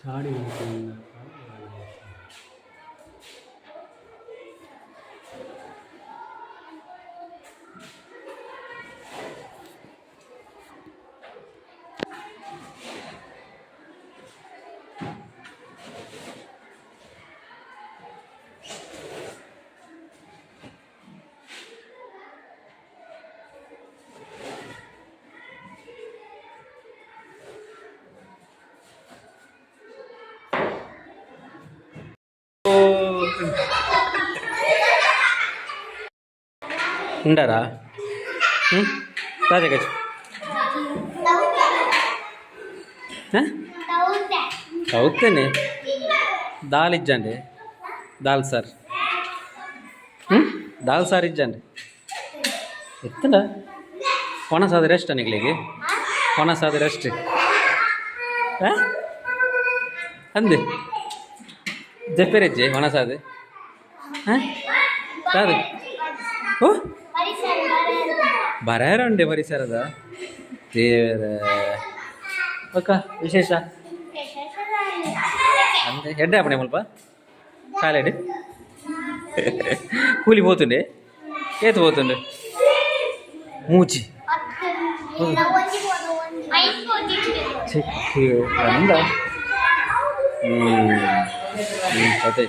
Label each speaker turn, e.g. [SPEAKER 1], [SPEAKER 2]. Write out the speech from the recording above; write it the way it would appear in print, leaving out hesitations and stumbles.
[SPEAKER 1] ಚಾಡಿ ఉండరా రాజా కచ్చు అవుతానే దాల్ ఇచ్చండి దాల్ సార్ దాల్ సార్ ఇచ్చండి ಎತ್ತಲ್ಲ ಒಣಸಾದ ರೆಸ್ಟ್ ನಿಗ್ಲಿಗೆ ಒಣಸಾದ ರೆಸ್ಟ್ ಅಂದೆ ಜಪ್ಪೆರೆಜ್ಜೆ ಒಣಸಾದೆ ಕಾದು ಓ ಬರಾರುಂಡೆ ಪರಿಸರದ ದೇವರ ಒಕ್ಕ ವಿಶೇಷ అంటే ఎడ్డ అప్పుడే ముల్ప చాలేడు కూలి పోతుండే ఏత పోతుండే మూచి చెక్కి అందా అదే